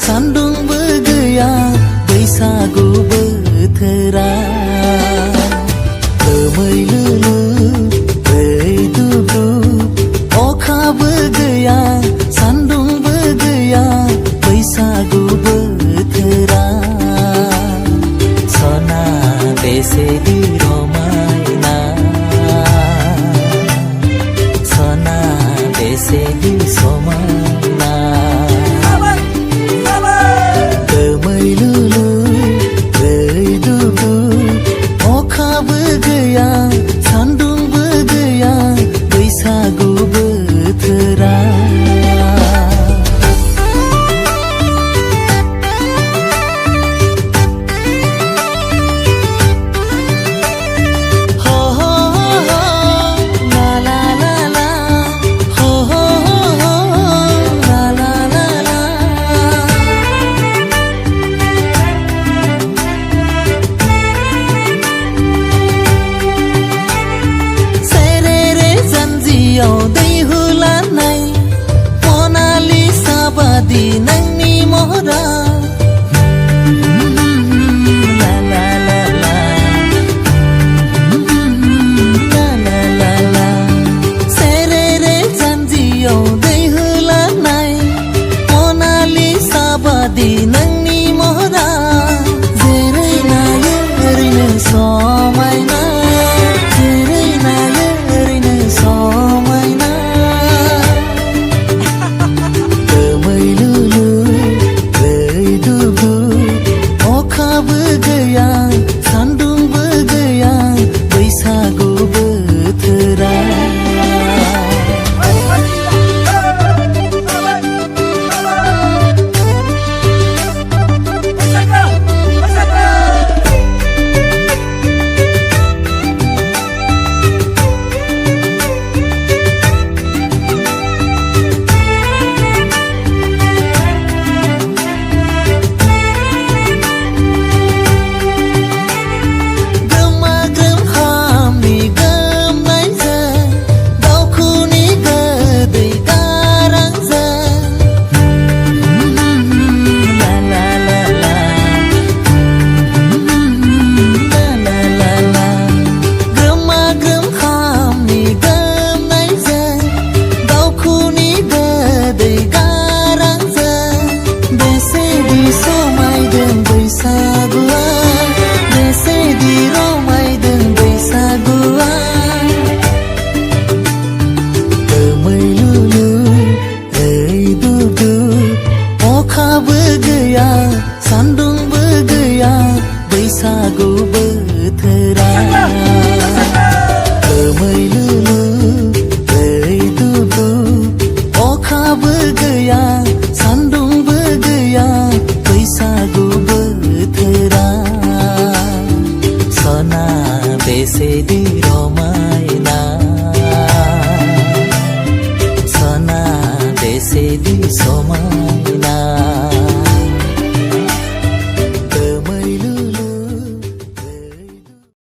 सान्दुंबो गैया बैसागु बोथोरा दोमैलुलु रैदुबु अखाबो गैया सान्दुंबो गैया बैसागु बोथोरा सना बेसेदि रमायना सना बेसेदि समायना सान्दुंबो गैया बैसागु बोथोरा नंनि महरा ला ला ला ला ला ला ला ला सेरे रे जानजियाव दै होलानाय मनालिसा बादि नंनि महरा जेरै नायो ओरैनो समायना जेरै नायो ओरैनो समायना सान्दुंबो गैया बैसागु बोथोरा सान्दुंबो गैया बैसागु बोथोरा दोमैलुलु रैदुबु अखाबो गैया सान्दुंबो गैया बैसागु बोथोरा सना बेसेदि रमायना सना बेसेदि समायना